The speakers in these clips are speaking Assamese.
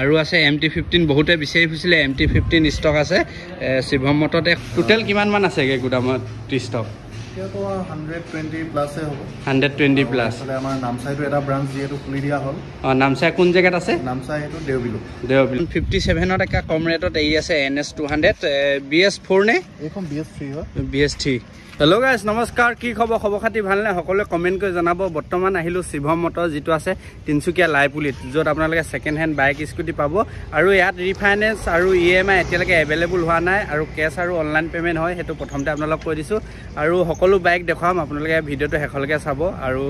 আৰু আছে MT15 বহুতে বিচাৰি ফুৰিছিলে MT15 ষ্টক আছে শিৱম মটতে টোটেল কিমান মান আছে গুদামত ষ্টক তো 120 প্লাস হ'ব 120 প্লাস আসলে আমাৰ নামচাইটো এটা ব্ৰাঞ্চ যেটো খুলি দিয়া হ'ল নামচাই কোন জায়গাত আছে নামচাই এটো দেওবিলু 57 ত একটা কম ৰেটত এই আছে NS 200 BS4 নে এখন BS3 হয় BS3 হেল্ল' গাইজ নমস্কাৰ কি খবৰ খাতি ভালনে সকলোৱে কমেন্ট কৰি জনাব বৰ্তমান আহিলো শিৱম মটৰ যেটো আছে তিনচুকীয়া লাইপুলিত যত আপোনালোকে সেকেন্ড হ্যান্ড বাইক স্কুটি পাব আৰু ইয়াত ৰিফাইনেন্স আৰু EMI এতিয়ালৈকে এভেইলেবল হোৱা নাই আৰু কেছ আৰু অনলাইন পেমেন্ট হয় হেতু প্ৰথমতে আপোনালোক কৈ দিছো আৰু সকলো বাইক দেখাম আপোনালোকে ভিডিওটো হেখলকে চাব আৰু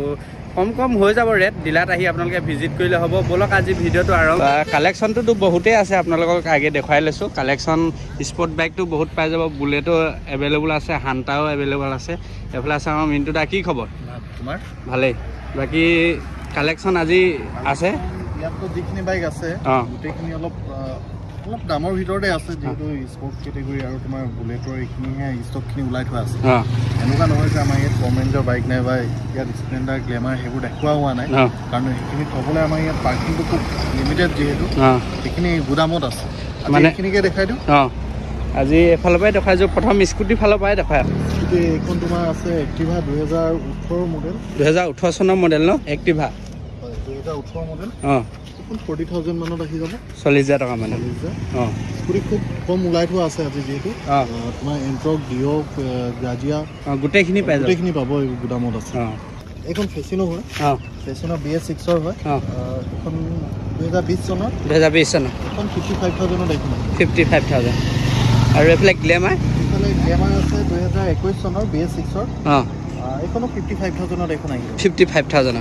কম হৈ যাব ৰেট ডিলাত আহি আপোনালোকে ভিজিট কৰিলে হ'ব বলক আজি ভিডিওটো আৰম্ভ কালেকশনটো বহুতে আছে আপোনালোকক আগে দেখাই লৈছো কালেকশন স্পৰ্ট বাইকটো বহুত পাই যাব বুলেটো এভেইলেবল আছে হান্টাও এভেইলেবল আছে এফলা আছে আমাৰ মিন্টু দা কি খবৰ তোমাৰ ভালে বাকি কালেকশন আজি আছে ইয়াত তো যিখিনি বাইক আছে গুটেখিনি অলপ দামৰ ভিতৰতে আছে যেটো স্পৰ্ট ক্যাটাগৰী আৰু তোমাৰ বুলেটৰ এইখিনিহে ষ্টকখিনি উলাই থোৱা আছে এনেকুৱা নহয় যে আমাৰ ইয়াত কমেন্টৰ বাইক নাই বা ইয়াত স্প্লেন্ডাৰ গ্লেমাৰ হেবোৰ দেখুৱা হোৱা নাই কাৰণ এইখিনি থবলৈ আমাৰ ইয়াত পাৰ্কিংটো খুব লিমিটেড যেহেতু এইখিনি গুদামত আছে মানে এইখিনিকে দেখাই দিও আজি এফালৰ পৰাই দেখাই যো প্ৰথম স্কুটি ফালৰ পৰাই দেখাই এইখন তোমাৰ আছে এক্টিভা 2018 মডেল 2018 চনৰ মডেল ন এক্টিভা 2018 মডেল 40,000 মানত আহি যাব 40,000 টকা মানে স্কুটি খুব কম উলাই থোৱা আছে আজি যেহেতু তোমাৰ এন্ট্ৰক ডিও গ্ৰাজিয়া গোটেইখিনি পাই যাব গোটেইখিনি পাব এই গুদামত আছে এখন ফেচিনো হয় ফেচিনো BS6 ৰ হয় এখন 2020 চনৰ এখন 55,000 ত এখন 55,000 আৰু এফালে গ্লেমাৰ আছে 2021 চনৰ BS6 ৰ এখনো 55,000 ত এখন আহিব 55,000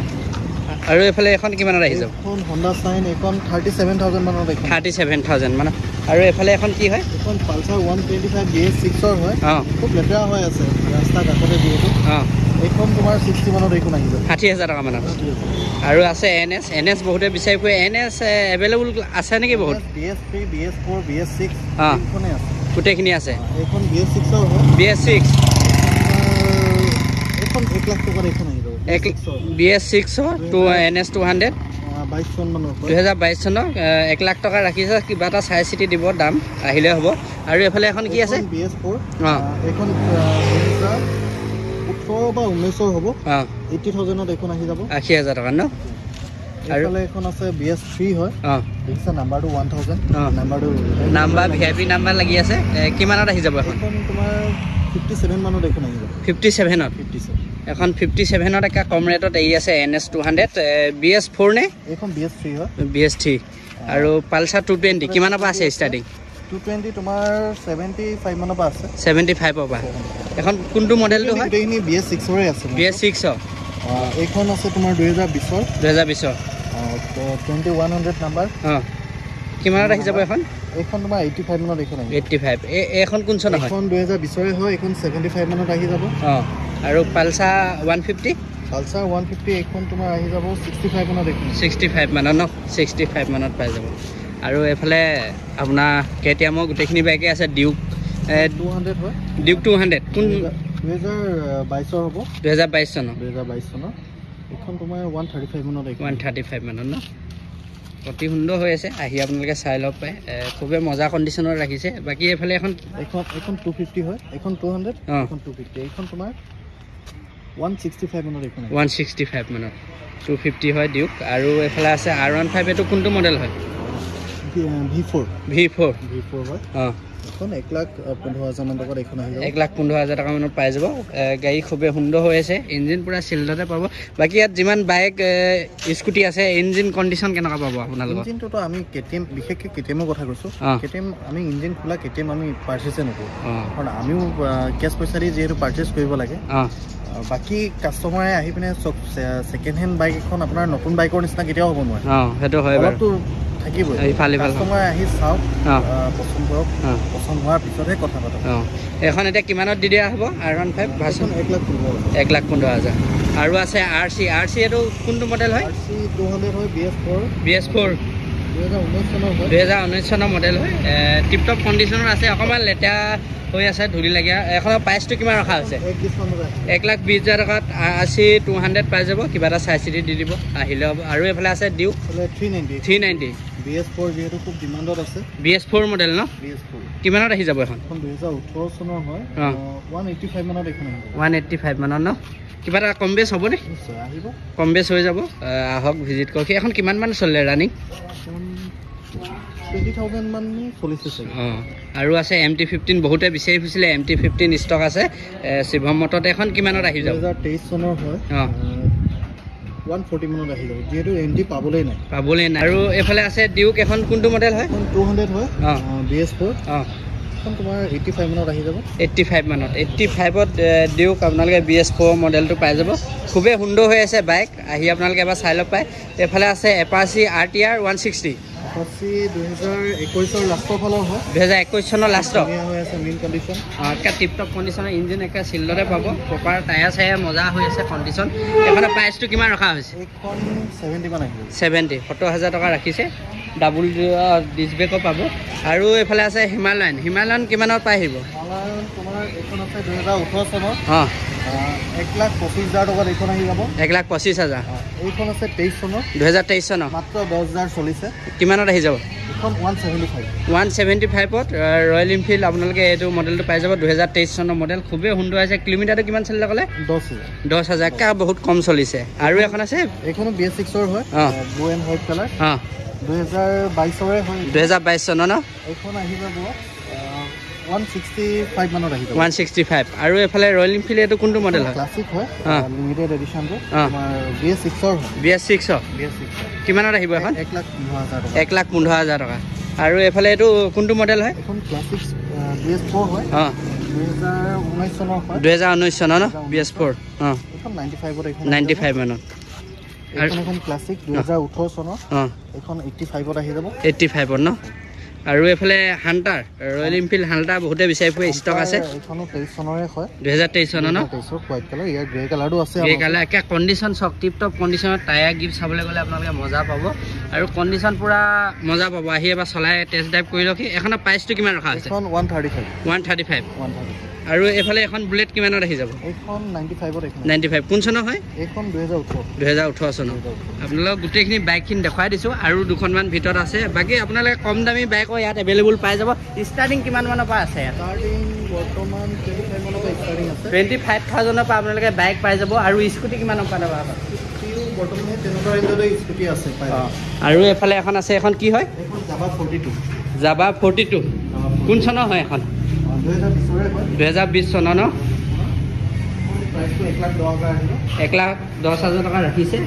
আৰু এফালে এখন কিমানত আহি যাব এখন Honda Shine এখন 37,000 মানত এখন 37,000 মানে আৰু এফালে এখন কি হয় এখন Pulsar 125 BS6 ৰ হয় খুব লেতেৰা হৈ আছে ৰাস্তা কাষতে যেহেতু এখন তোমাৰ 60 মানত এখন আহি যাব 60,000 টকা মানত আৰু আছে NS বহুতে বিচাৰি ফুৰে NS এভেইলেবল আছে নেকি বহুত BS3 BS4 BS6 এইখনে আছে গোটেইখিনি আছে এখন BS6 ৰ হয় BS6 এখন 1 লাখ টকাৰ এখন আহি যাব BS6 to NS 200 22 চন মানৰ 2022 চনৰ 1 লাখ টকা ৰাখিছে কিবা এটা চাই চিটি দিব দাম আহিলে হ'ব আৰু এফালে এখন কি আছে BS4 এখন 2018 বা 19 হ'ব 80,000 ত এখন আহি যাব 80,000 টকা ন আৰু এখন আছে BS3 হয় দেখছা নাম্বাৰটো 1000 নাম্বাৰ VIP নাম্বাৰ লাগি আছে কিমানত আহি যাব এখন তোমাৰ 57 মানত এখন আহি যাব 57 এখন 57 ত একটা কম ৰেটত এই আছে NS 200 BS4 নে এখন BS3 হয় BS3 আৰু Pulsar 220 কিমানৰ পৰা আছে ষ্টাৰ্টিং 220 তোমাৰ 75 মানৰ পৰা আছে 75 পৰা এখন কোনটো মডেলটো হয় এইখিনি BS6 ৰে আছে BS6 এইখন আছে তোমাৰ 2020 2100 নাম্বাৰ কিমানত আহি যাব এখন এইখন তোমাৰ 85 মানত এখন আহিব 85 এখন কোন চনৰ হয় এখন 2020 ৰে হয় এখন 75 মানত আহি যাব আৰু Pulsar 150 Pulsar 150 এখন তোমাৰ আহি যাব 65 মানত এখন 65 মানত ন 65 মানত পাই যাব আৰু এফালে আপোনাৰ কেটিএমৰ গোটেইখিনি বাইকে আছে ডিউক 200 হয় ডিউক 200 কোন 2022 হ'ব 2022 চনৰ এখন তোমাৰ 135 মানত 135 মানত ন অতি সুন্দৰ হৈ আছে আহি আপোনালোকে চাই লওক পায় খুবে মজা কণ্ডিশ্যনত ৰাখিছে বাকি এফালে এখন 250 হয় এখন 200 এখন 250 এখন তোমাৰ 165 মানত এখন 165 মানত 250 হয় ডিউক আৰু এফালে আছে R15 এটো কোনটো মডেল হয় V4 হয় এখন 1,15,000 মান টকাত এখন আহি যাব 1,15,000 টকা মানত পাই যাব গাড়ী খুবে সুন্দৰ হৈ আছে ইঞ্জিন পুৰা চিলডতে পাব বাকি ইয়াত যিমান বাইক স্কুটি আছে ইঞ্জিন কণ্ডিশ্যন কেনেকুৱা পাব আপোনালোকৰ ইঞ্জিনটো আমি কেটিএম বিশেষকৈ কেটিএমৰ কথা কৈছো কেটিএম আমি ইঞ্জিন খোলা কেটিএম আমি পাৰচেজে নকৰো কাৰণ আমিও কেছ পইচা দি যেহেতু পাৰচেজ কৰিব লাগে বাকি কাস্টমাৰে আহি পিনে সেকেন্ড হ্যান্ড বাইক এখন আপোনাৰ নতুন বাইকৰ নিচিনা কেতিয়াও হ'ব নোৱাৰে সেইটো হয় বাৰু থাকিবই কাস্টমাৰ আহি চাওক পছন্দ কৰক পছন্দ হোৱাৰ পিছতহে কথা পাতক এখন এতিয়া কিমানত দি দিয়া হ'ব R15 ভাৰ্চন 1,15,000 আৰু আছে RC এটো কোনটো মডেল হয় RC 200 হয় BS4 2019 চনৰ মডেল হয় টিপটপ কণ্ডিশ্যনৰ আছে অকমান লেটা হৈ আছে ধুলি লাগি এখন প্ৰাইচটো কিমান ৰখা আছে 1,20,000 টকাত RC 200 পাই যাব কিবা এটা চাই চিটি দি দিব আহিলে হ'ব আৰু এফালে আছে ডিউ 390 BS4 যেহেতু খুব ডিমান্ডত আছে BS4 মডেল ন BS4 কিমানত আহি যাব এখন 2018 চনৰ হয় 185 মানত এখন আহিব 185 মানত ন কিবা এটা কম বেছ হ'ব নে আহিব কম বেছ হৈ যাব আহক ভিজিট কৰক এখন কিমান মান চলে ৰানিং 20,000 মান চলিছে চাগে আৰু আছে MT15 বহুতে বিচাৰি ফুৰিছিলে MT15 ষ্টক আছে শিৱম মটত এখন কিমানত আহি যাব 2023 চনৰ হয় 140 মানত আহি যাব যেহেতু MT পাবলেই নাই আৰু এফালে আছে ডিউক এখন কোনটো মডেল হয় 200 হয় BS4 এখন তোমাৰ 85 মানত আহি যাব 85 মানত 85ত ডিউক আপোনালোকে BS4 মডেলটো পাই যাব খুবেই সুন্দৰ হৈ আছে বাইক আহি আপোনালোকে এবাৰ চাই ল'ব পায় এফালে আছে এপাচি RTR 160 2021 লাষ্টৰ ফালৰ হয় 2021 চনৰ লাষ্টৰ হৈ আছে মেইন কণ্ডিশ্যন একে টিপটপ কণ্ডিশ্যনৰ ইঞ্জিন একে চিল্ডতে পাব প্ৰপাৰ টায়াৰ চায়াৰ মজা হৈ আছে কণ্ডিশ্যন এখনৰ প্ৰাইচটো কিমান ৰখা হৈছে এইখন 70 মান আহিব 70,000 টকা ৰাখিছে ডাবল ডিছ ব্ৰেকো পাব আৰু এইফালে আছে হিমালয়ান কিমানৰ পাই আহিব তোমাৰ এইখন আছে 2018 চনৰ 1,25,000 টকাত এইখন আহি যাব 1,25,000 এইখন আছে 23 চনৰ 2023 চনৰ মাত্ৰ 10,000 চলিছে কিমানত আহি যাব এইখন 175ত ৰয়েল এনফিল্ড আপোনালোকে এইটো মডেলটো পাই যাব 2023 চনৰ মডেল খুবেই সুন্দৰ আছে কিলোমিটাৰটো কিমান চলিলে ক'লে 10,000 কা বহুত কম চলিছে আৰু এখন আছে এইখনো BS6ৰ হয় ব্লু এণ্ড হোৱাইট কালাৰ 2022 হয় 2022 চনৰ ন এইখন আহি যাব 165 মানত আহি যাব 165 আৰু এফালে ৰয়েল এনফিল্ড এইটো কোনটো মডেল হয় ক্লাছিক হয় লিমিটেড এডিশ্যনটো তোমাৰ BS6ৰ হয় BS6 কিমানত আহিব এখন 1,15,000 টকা আৰু এফালে এইটো কোনটো মডেল হয় এখন ক্লাছিক BS4 হয় 2019 চনৰ হয় 2019 চনৰ ন BS4 এখন 95ত এইখন 95 মানত এখন ক্লাছিক 2018 চনৰ এখন 85ত আহি যাব 85ত ন আৰু এফালে হান্টাৰ ৰয়েল এনফিল্ড হান্টাৰ বহুতে বিচাৰি ফুৰে ষ্টক আছে এইখনো 23 চনৰে হয় 2023 চনৰ ন 23 হোৱাইট কালাৰ ইয়াৰ গ্ৰে কালাৰটো আছে গ্ৰে কালাৰ একে কণ্ডিশ্যন চক টিপ টপ কণ্ডিশ্যনত টায়াৰ গিফ্ট চাবলৈ গ'লে আপোনালোকে মজা পাব আৰু কণ্ডিশ্যন পুৰা মজা পাব আহি এবাৰ চলাই টেষ্ট ড্ৰাইভ কৰি লওক এখনৰ প্ৰাইচটো কিমান ৰখা হৈছে এখন 135 আৰু এফালে এখন বুলেট কিমানত আহি যাব এইখন 95ত 95 কোন চনৰ হয় এইখন 2018 চনৰ আপোনালোক গোটেইখিনি বাইকখিনি দেখুৱাই দিছোঁ আৰু দুখনমান ভিতৰত আছে বাকী আপোনালোকে কম দামী বাইকো ইয়াত এভেইলেবল পাই যাব ষ্টাৰ্টিং কিমান মানৰ পৰা আছে ষ্টাৰ্টিং বৰ্তমান 25 মানৰ পৰা ষ্টাৰ্টিং আছে 25,000ৰ পৰা আপোনালোকে বাইক পাই যাব আৰু স্কুটি কিমানৰ পৰা পাব বৰ্তমান তেনেকুৱা ৰেঞ্জতে স্কুটি আছে আৰু এফালে এখন আছে এখন কি হয় এইখন জাভা 42 কোন চনৰ হয় এখন 2020 চনৰ ন 1,10,000 টকা ৰাখিছে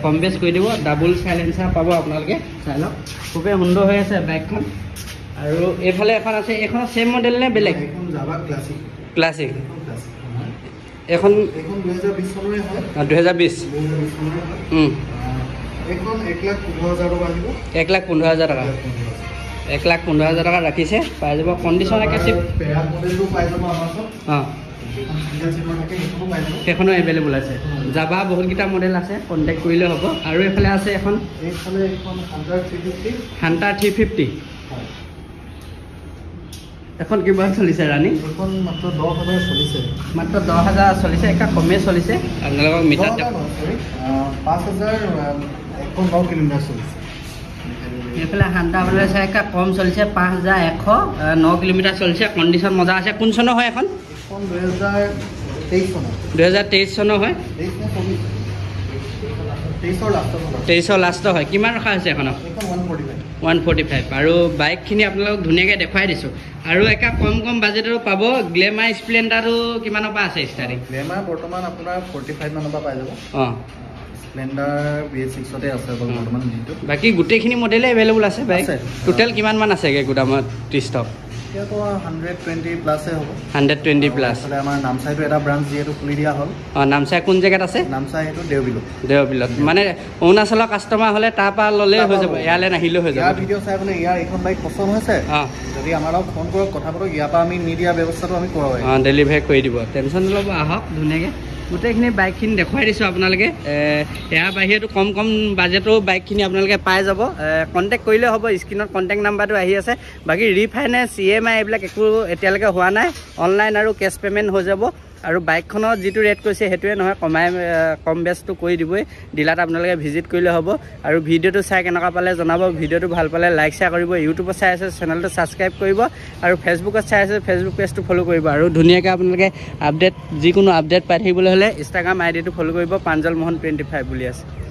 কম বেছ কৰি দিব ডাবল চাইলেঞ্চাৰ পাব আপোনালোকে চাই লওক খুবেই সুন্দৰ হৈ আছে বাইকখন আৰু এইফালে এখন আছে এইখন চেম মডেল নে বেলেগ ক্লাছিক এখন 2020 চনৰে হয় 2020 এইখন 1,15,000 টকা আহিব 1,15,000 টকা 1,15,000 টকা ৰাখিছে পাই যাব কণ্ডিশ্যন একে সেইখনো এভেইলেবল আছে জাভা বহুতকেইটা মডেল আছে কণ্টেক্ট কৰিলে হ'ব আৰু এইফালে আছে এখন হান্টাৰ 350 এখন কিমান চলিছে ৰানিং মাত্ৰ 10,000 চলিছে একে কমেই চলিছে আপোনালোকক মিটাৰ 5,009 কিলোমিটাৰ চলিছে এইফালে হান্টাৰ বোলে একে কম চলিছে 5,109 কিলোমিটাৰ চলিছে কণ্ডিশ্যন মজা আছে কোন চনৰ হয় এখন 2023 চনৰ হয় 23ৰ লাষ্টৰ হয় কিমান ৰখা হৈছে এখনত 145 আৰু বাইকখিনি আপোনালোকক ধুনীয়াকৈ দেখুৱাই দিছোঁ আৰু একে কম বাজেটৰো পাব গ্লেমাৰ স্প্লেণ্ডাৰটো কিমানৰ পৰা আছে ষ্টাৰ্টিং গ্লেমাৰ বৰ্তমান আপোনাৰ 45 মানৰ পৰা পাই যাব স্প্লেণ্ডাৰ BS6তে আছে বৰ্তমান বাকী গোটেইখিনি মডেলে এভেইলেবল আছে বাইক টোটেল কিমান মান আছেগৈ গোদামত ষ্টক 120 প্লাছে হ'ব 120 প্লাছ আমাৰ নামচাইটো এটা ব্ৰাঞ্চ যিহেতু খুলি দিয়া হ'ল নামচাই কোন জেগাত আছে নামচাই সেইটো দেওবিলত মানে অৰুণাচলৰ কাষ্টমাৰ হ'লে তাৰ পৰা ল'লেই হৈ যাব ইয়ালৈ নাহিলেও হৈ যাব ইয়াৰ ভিডিঅ' চাই পেলাই ইয়াৰ এইখন বাইক পচন্দ হৈছে যদি আমাৰ লগত ফোন কৰক কথা পাতক ইয়াৰ পৰা আমি মিডিয়া ব্যৱস্থাটো আমি কৰোঁ ডেলিভাৰী কৰি দিব টেনশ্যন নল'ব আহক ধুনীয়াকৈ গোটেইখিনি বাইকখিনি দেখুৱাই দিছোঁ আপোনালোকে ইয়াৰ বাহিৰেতো কম বাজেটৰো বাইকখিনি আপোনালোকে পাই যাব কণ্টেক্ট কৰিলে হ'ব স্ক্ৰীণত কণ্টেক্ট নাম্বাৰটো আহি আছে বাকী ৰিফাইনেন্স EMI এইবিলাক একো এতিয়ালৈকে হোৱা নাই অনলাইন আৰু কেছ পে'মেণ্ট হৈ যাব আৰু বাইকখনৰ যিটো ৰেট কৈছে সেইটোৱে নহয়, কম বেচটো কৰি দিবই। ডিলাৰত আপোনালোকে ভিজিট কৰিলে হ'ব। আৰু ভিডিঅ'টো চাই কেনেকুৱা পালে জনাব। ভিডিঅ'টো ভাল পালে লাইক শ্বেয়াৰ কৰিব। ইউটিউবত চাই আছে চেনেলটো ছাবস্ক্ৰাইব কৰিব। আৰু ফেচবুকত চাই আছে ফেচবুক পেজটো ফ'ল' কৰিব। আৰু ধুনীয়াকৈ আপোনালোকে যিকোনো আপডেট পাই থাকিবলৈ হ'লে ইনষ্টাগ্ৰাম আইডিটো ফ'ল' কৰিব। প্ৰাঞ্জল মোহন 25 বুলি আছে।